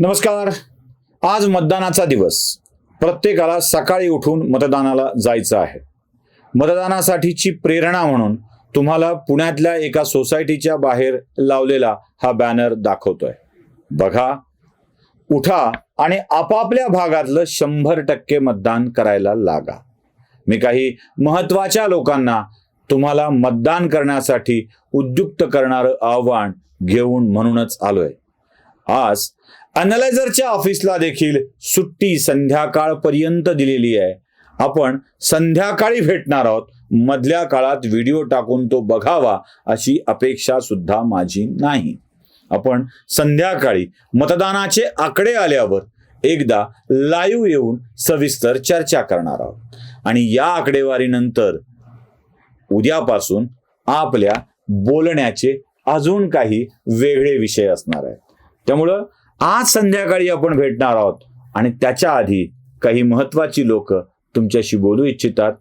नमस्कार. आज मतदानाचा दिवस. प्रत्येकाला सकाळी उठून मतदानाला जायचं आहे. मतदानासाठीची प्रेरणा म्हणून तुम्हाला पुण्यातल्या एका सोसायटीच्या बाहेर लावलेला हा बॅनर दाखवतोय. बघा, उठा आणि आपापल्या भागातलं 100% मतदान करायला लागा. मी काही महत्वाच्या लोकांना तुम्हाला मतदान करण्यासाठी उद्युक्त करणारं आव्हान घेऊन म्हणूनच आलोय. आज अॅनालायझरच्या ऑफिसला देखील सुट्टी संध्याकाळपर्यंत दिलेली आहे. आपण संध्याकाळी भेटणार आहोत. मधल्या काळात व्हिडिओ टाकून तो बघावा अशी अपेक्षा सुद्धा माझी नाही. आपण संध्याकाळी मतदानाचे आकडे आल्यावर एकदा लाईव्ह येऊन सविस्तर चर्चा करणार आहोत आणि या आकडेवारीनंतर उद्यापासून आपल्या बोलण्याचे अजून काही वेगळे विषय असणार आहेत. त्यामुळं आज संध्याकाळी आपण भेटणार आहोत आणि त्याच्या आधी काही महत्वाची लोक तुमच्याशी बोलू इच्छितात.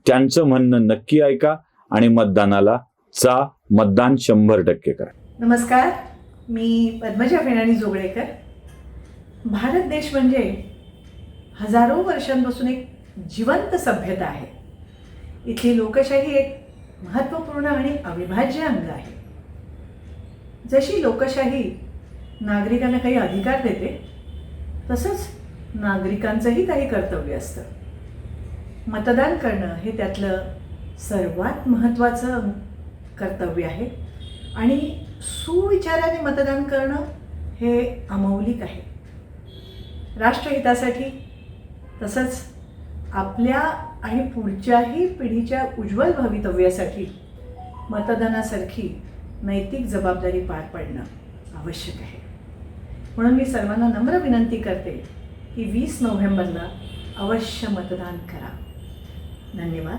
त्यांचं म्हणणं नक्की ऐका आणि मतदानाला जा. मतदान 100% करा. नमस्कार, मी पद्मजा फेणानी जोगळेकर. भारत देश म्हणजे हजारो वर्षांपासून एक जिवंत सभ्यता आहे. इथली लोकशाही एक महत्त्वपूर्ण आणि अविभाज्य अंग आहे. जशी लोकशाही नागरिकांना काही अधिकार देते, तसंच नागरिकांचंही काही कर्तव्य असतं. मतदान करणं हे त्यातलं सर्वात महत्त्वाचं कर्तव्य आहे आणि सुविचाराने मतदान करणं हे अमौलिक आहे. राष्ट्रहितासाठी तसंच आपल्या आणि पुढच्याही पिढीच्या उज्ज्वल भवितव्यासाठी मतदानासारखी नैतिक जबाबदारी पार पाडणं आवश्यक आहे. म्हणून मी सर्वांना नम्र विनंती करते की 20 नोव्हेंबरला अवश्य मतदान करा. धन्यवाद.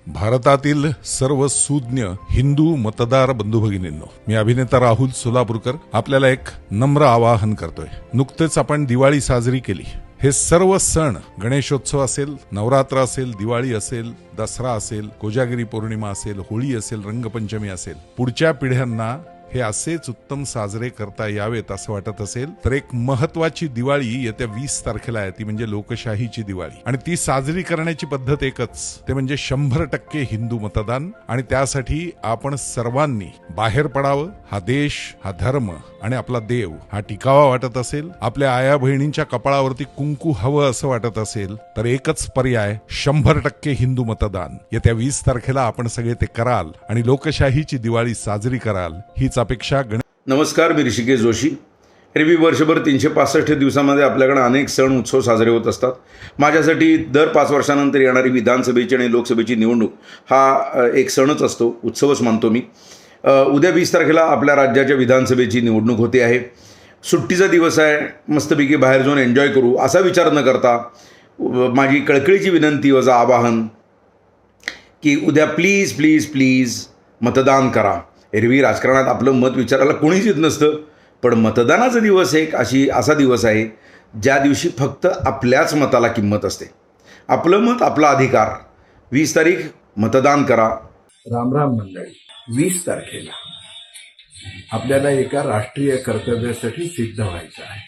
भारतातील सर्व सुज्ञ हिंदू मतदार बंधू भगिनींनो, मी अभिनेता राहुल सोलापूरकर आपल्याला एक नम्र आवाहन करतोय. नुकतेच आपण दिवाळी साजरी केली. हे सर्व सण, गणेशोत्सव असेल, नवरात्र असेल, दिवाळी असेल, दसरा असेल, कोजागिरी पौर्णिमा असेल, होळी असेल, रंगपंचमी असेल, पुढच्या पिढ्यांना हे असेच उत्तम साजरे करता यावेत असं वाटत असेल तर एक महत्वाची दिवाळी येत्या 20 तारखेला आहे. ती म्हणजे लोकशाहीची दिवाळी आणि ती साजरी करण्याची पद्धत एकच, ते म्हणजे 100% हिंदू मतदान. आणि त्यासाठी आपण सर्वांनी बाहेर पडावं. हा देश, हा धर्म आणि आपला देव हा टिकावा वाटत असेल, आपल्या आया बहिणींच्या कपाळावरती कुंकू हवं असं वाटत असेल तर एकच पर्याय, 100% हिंदू मतदान. येत्या 20 तारखेला आपण सगळे ते कराल आणि लोकशाहीची दिवाळी साजरी कराल हीच अपेक्षा. नमस्कार, मी ऋषिकेश जोशी. एरवी वर्षभर 365 दिवसामध्ये आपल्याकडे अनेक सण उत्सव साजरे होत असतात. माझ्यासाठी दर 5 वर्षानंतर येणारी विधानसभेची आणि लोकसभेची निवडणूक हा एक सणच असतो, उत्सवच मानतो मी. उद्या 20 तारखेला आपल्या राज्याच्या विधानसभेची निवडणूक होते आहे. सुट्टीचा दिवस आहे, मस्तपैकी बाहेर जाऊन एन्जॉय करू असा विचार न करता माझी कळकळीची विनंती वजा आवाहन की उद्या प्लीज प्लीज प्लीज मतदान करा. एरवी राजकारणात आपलं मत विचारायला कोणीच येत नसतं, पण मतदानाचा दिवस एक असा दिवस आहे ज्या दिवशी फक्त आपल्याच मताला किंमत असते. आपलं मत आपला अधिकार. 20 तारीख मतदान करा. रामराम मंडळी. 20 तारखेला आपल्याला एका राष्ट्रीय कर्तव्यासाठी सिद्ध व्हायचं आहे.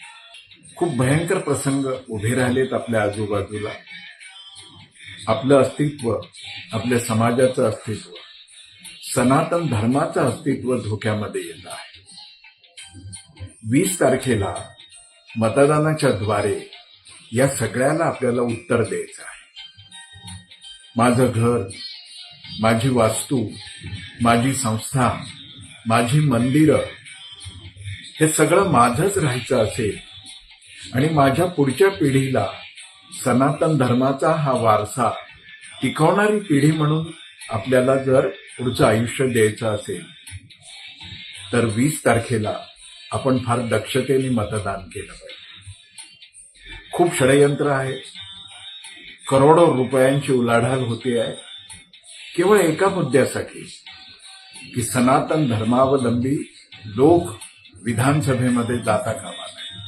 खूप भयंकर प्रसंग उभे राहिलेत आपल्या आजूबाजूला. आपलं अस्तित्व, आपल्या समाजाचं अस्तित्व, सनातन धर्माचं अस्तित्व धोक्यामध्ये येत आहे. 20 तारखेला मतदानाच्या द्वारे या सगळ्याला आपल्याला उत्तर द्यायचं आहे. माझं घर, माझी वास्तू, माझी संस्था, माझी मंदिरं हे सगळं माझंच राहायचं असेल आणि माझ्या पुढच्या पिढीला सनातन धर्माचा हा वारसा टिकवणारी पिढी म्हणून आपल्याला जर पुढचं आयुष्य द्यायचं असेल तर 20 तारखेला आपण फार दक्षतेने मतदान केलं पाहिजे. खूप षडयंत्र आहे. करोडो रुपयांची उलाढाल होते आहे केवळ एका मुद्द्यासाठी की सनातन धर्मावलंबी लोक विधानसभेमध्ये जाता कामा नये.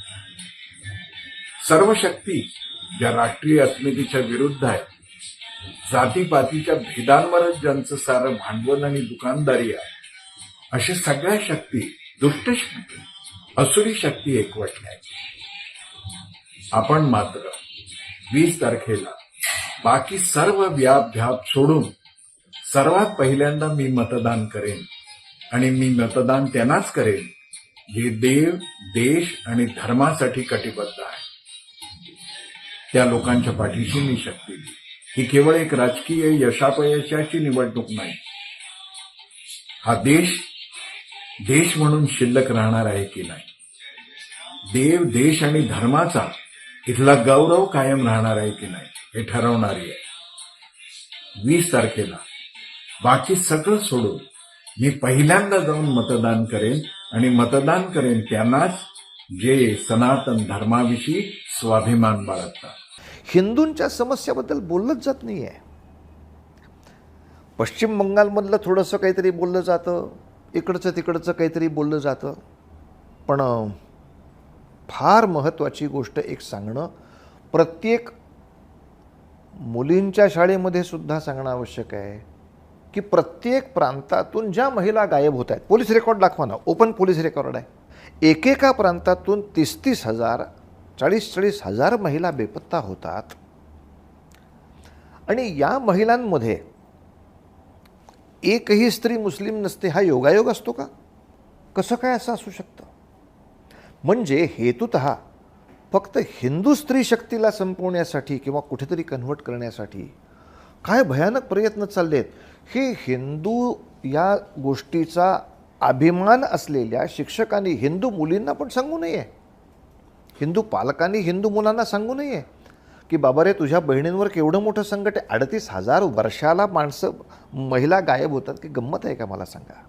सर्व शक्ती ज्या राष्ट्रीय अस्मितेच्या विरुद्ध आहे, जातीपातीच्या भेदांवरच ज्यांचं सारं भांडवल आणि दुकानदारी आहे, अशा सगळ्या शक्ती, दुष्ट शक्ती असुरी शक्ती एकवटल्या. आपण मात्र 20 तारखेला बाकी सर्व व्याप सोडून सर्वात पहिल्यांदा मी मतदान करेन. आणि मी मतदान त्यांनाच करेन जे देव, देश आणि धर्मासाठी कटिबद्ध आहे. त्या लोकांच्या पाठीशी मी शक्ती देईन. ही केवळ एक राजकीय यशापयशाची निवडणूक नाही. हा देश म्हणून शिल्लक राहणार आहे की नाही, देव, देश आणि धर्माचा इथला गौरव कायम राहणार आहे की नाही, हे ठरवणारी आहे. 20 तारखेला बाकी सगळं सोडून मी पहिल्यांदा जाऊन मतदान करेन. आणि मतदान करेन त्यांनाच जे सनातन धर्माविषयी स्वाभिमान बाळगतात. हिंदूंच्या समस्याबद्दल बोललंच जात नाही आहे. पश्चिम बंगालमधलं थोडंसं काहीतरी बोललं जातं, इकडचं तिकडचं काहीतरी बोललं जातं. पण फार महत्त्वाची गोष्ट एक सांगणं, प्रत्येक मुलींच्या शाळेमध्ये सुद्धा सांगणं आवश्यक आहे की प्रत्येक प्रांतातून ज्या महिला गायब होत आहेत, पोलीस रेकॉर्ड दाखवा ना, ओपन पोलीस रेकॉर्ड आहे, एकेका प्रांतातून 30,000 40,000 महिला बेपत्ता होतात. आणि या महिलांमध्ये एकही स्त्री मुस्लिम नसते. हा योगायोग असतो का? कसं काय असं असू शकतं? म्हणजे हेतुतः फक्त हिंदू स्त्री शक्तीला संपवण्यासाठी किंवा कुठेतरी कन्व्हर्ट करण्यासाठी काय भयानक प्रयत्न चालले आहेत. हे हिंदू या गोष्टीचा अभिमान असलेल्या शिक्षकांनी हिंदू मुलींना पण सांगू नये, हिंदू पालकांनी हिंदू मुलांना सांगू नये की बाबा रे, तुझ्या बहिणींवर केवढं मोठं संकट आहे. 38,000 वर्षाला महिला गायब होतात की गंमत आहे का मला सांगा.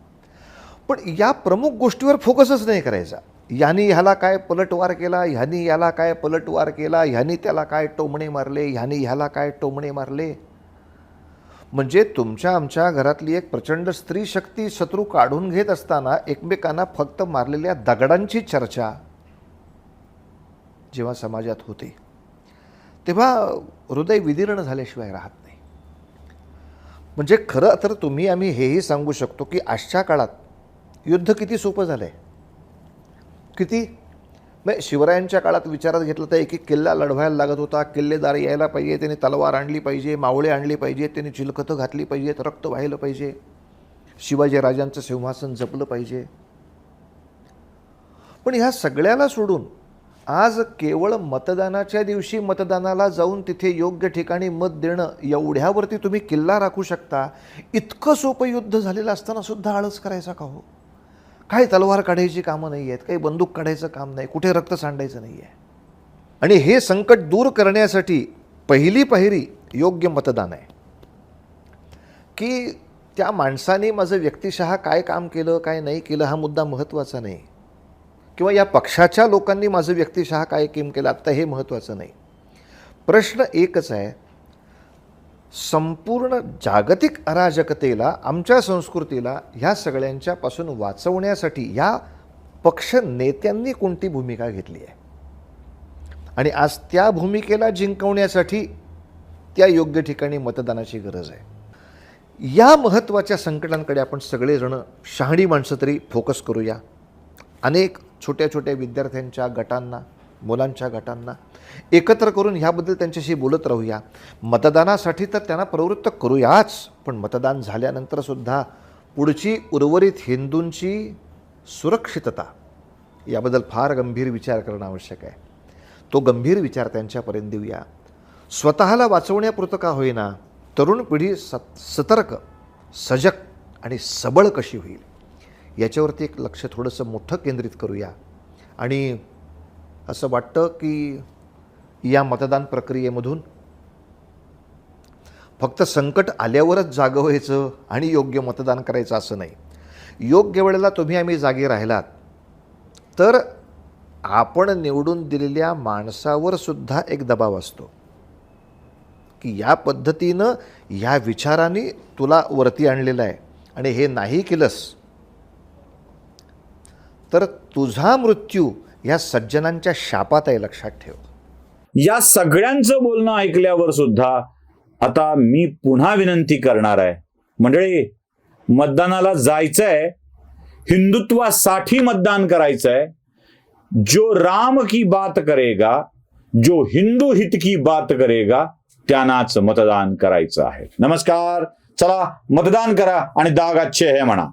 पण या प्रमुख गोष्टीवर फोकसच नाही करायचा. ह्यानी ह्याला काय पलटवार केला, ह्यानी याला काय पलटवार केला, ह्यानी त्याला काय टोमणे मारले, ह्यानी ह्याला काय टोमणे मारले. म्हणजे तुमच्या आमच्या घरातली एक प्रचंड स्त्री शक्ती शत्रू काढून घेत असताना एकमेकांना फक्त मारलेल्या दगडांची चर्चा जेव्हा समाजात होते तेव्हा हृदय विदीर्ण झाल्याशिवाय राहत नाही. म्हणजे खरं तर तुम्ही आम्ही हेही सांगू शकतो की आजच्या काळात युद्ध किती सोपं झालं आहे. किती म्हणजे शिवरायांच्या काळात विचारात घेतलं तर एक किल्ला लढवायला लागत होता. किल्लेदार यायला पाहिजे, त्यांनी तलवार आणली पाहिजे, मावळे आणली पाहिजे, त्यांनी चिलखतं घातली पाहिजेत, रक्त वाहिलं पाहिजे, शिवाजीराजांचं सिंहासन जपलं पाहिजे. पण ह्या सगळ्याला सोडून आज केवळ मतदानाच्या दिवशी मतदानाला जाऊन तिथे योग्य ठिकाणी मत देणं एवढ्यावरती तुम्ही किल्ला राखू शकता. इतकं सोपं युद्ध झालेलं असताना सुद्धा आळस करायचा का हो? काही तलवार काढायची कामं नाही आहेत, काही बंदूक काढायचं काम नाही, कुठे रक्त सांडायचं नाही आहे. आणि हे संकट दूर करण्यासाठी पहिली पायरी योग्य मतदान आहे. की त्या माणसाने माझं व्यक्तिशः काय काम केलं, काय नाही केलं हा मुद्दा महत्त्वाचा नाही, किंवा या पक्षाच्या लोकांनी माझं व्यक्तिशः काय काम केलं आत्ता हे महत्त्वाचं नाही. प्रश्न एकच आहे, संपूर्ण जागतिक अराजकतेला, आमच्या संस्कृतीला ह्या सगळ्यांच्यापासून वाचवण्यासाठी ह्या पक्ष नेत्यांनी कोणती भूमिका घेतली आहे. आणि आज त्या भूमिकेला जिंकवण्यासाठी त्या योग्य ठिकाणी मतदानाची गरज आहे. या महत्त्वाच्या संकटांकडे आपण सगळेजण शहाणी माणसं तरी फोकस करूया. अनेक छोट्या छोट्या विद्यार्थ्यांच्या गटांना, मुलांच्या गटांना एकत्र करून ह्याबद्दल त्यांच्याशी बोलत राहूया. मतदानासाठी तर त्यांना प्रवृत्त करूयाच, पण मतदान झाल्यानंतरसुद्धा पुढची उर्वरित हिंदूंची सुरक्षितता याबद्दल फार गंभीर विचार करणं आवश्यक आहे. तो गंभीर विचार त्यांच्यापर्यंत देऊया. स्वतःला वाचवण्यापुरतं का होईना तरुण पिढी सतर्क, सजग आणि सबळ कशी होईल याच्यावरती एक लक्ष थोडंसं मोठं केंद्रित करूया. आणि असं वाटतं की या मतदान प्रक्रियेमधून फक्त संकट आल्यावरच जागं व्हायचं आणि योग्य मतदान करायचं असं नाही. योग्य वेळेला तुम्ही आम्ही जागे राहिलात तर आपण निवडून दिलेल्या माणसावर सुद्धा एक दबाव असतो की या पद्धतीनं ह्या विचारांनी तुला वरती आणलेलं आहे आणि हे नाही केलंस तर तुझा मृत्यू या सज्जनांच्या शापात आहे, लक्षात ठेव. या सगळ्यांचं बोलणं ऐकल्यावर सुद्धा आता मी पुन्हा विनंती करणार आहे, मंडळी मतदानाला जायचंय, हिंदुत्वासाठी मतदान करायचंय. जो राम की बात करेगा, जो हिंदू हित की बात करेगा, त्यांनाच मतदान करायचं आहे. नमस्कार. चला मतदान करा आणि दाग अच्छे है म्हणा.